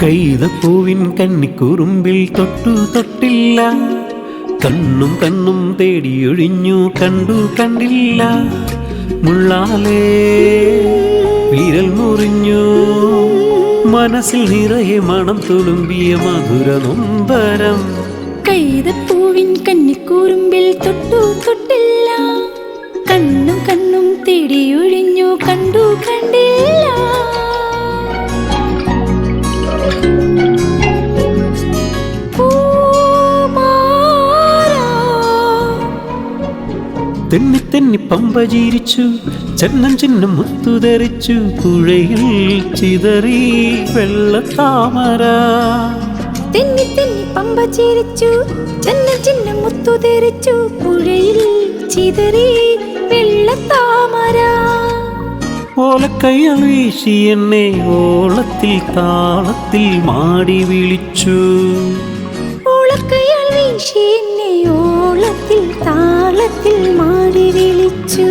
കൈതപ്പൂവിൻ കന്നിക്കുറുമ്പിൽ തൊട്ടു തൊട്ടില്ല, കണ്ണും കണ്ണും തേടിയൊഴിഞ്ഞു കണ്ടു കണ്ടില്ല. മുള്ളാലേ വിരൽ മുറിഞ്ഞു, മനസ്സിൽ നിറയെ മണം തുളുമ്പിയ മധുര നൊമ്പരം. കൈതപ്പൂവിൻ കന്നിക്കുറുമ്പിൽ തൊട്ടു തൊട്ടില്ല, കണ്ണും കണ്ണും തേടിയൊഴിഞ്ഞു കണ്ടു കണ്ടില്ല. തെന്നി തെന്നി പമ്പ ചിരിച്ചു, ചെന്നം ചിന്നം മുത്തുതെറിച്ചു, പുഴയിൽ ചിതറി വെള്ളത്താമര. തെന്നി തെന്നി പമ്പ ചിരിച്ചു, ചെന്നം ചിന്നം മുത്തുതെറിച്ചു, പുഴയിൽ ചിതറി വെള്ളത്താമര. ഓലക്കയ്യാൽ വീശി എന്നെ ഓളത്തിൽ താളത്തിൽ മാടി വിളിച്ചു. ഓളക്കയ്യാൽ വീശി എന്നെ ഓളത്തിൽ താളത്തിൽ മാടി വിളിച്ചു.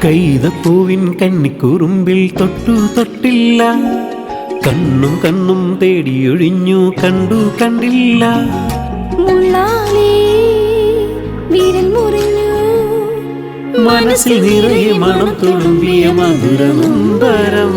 കൈതപ്പൂവിൻ കന്നിക്കുറുമ്പിൽ തൊട്ടു തൊട്ടില്ല, കണ്ണും കണ്ണും തേടിയൊഴിഞ്ഞു കണ്ടു കണ്ടില്ല. മുള്ളാലേ വിരൽ മുറിഞ്ഞു, മനസ്സിൽ നിറയെ മണം തുളുമ്പിയ മധുര നൊമ്പരം.